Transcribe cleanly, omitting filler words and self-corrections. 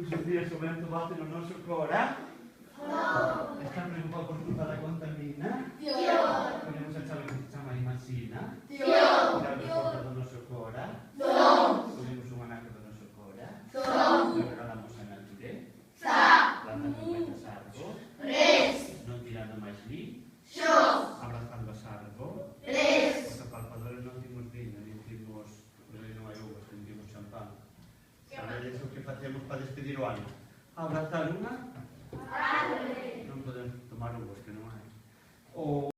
todos os días o vento bate no noso cora? Non. Está preocupado por culpa da contamina? Non. Ponemos a chave que se chama Imagina? Non. Tiramos a porta do noso cora? Non. Ponemos un anaco do noso cora? Non. Non regalamos a nature? Plantando moitas árbol? Non tirando máis li? Abrazando as árbol? Os apalpadores non dimos vino, non dimos uvas, non dimos champán. Sabedes o que facemos para despedir o ano? Abrazar unha? Non podemos tomar uvas, que non hai.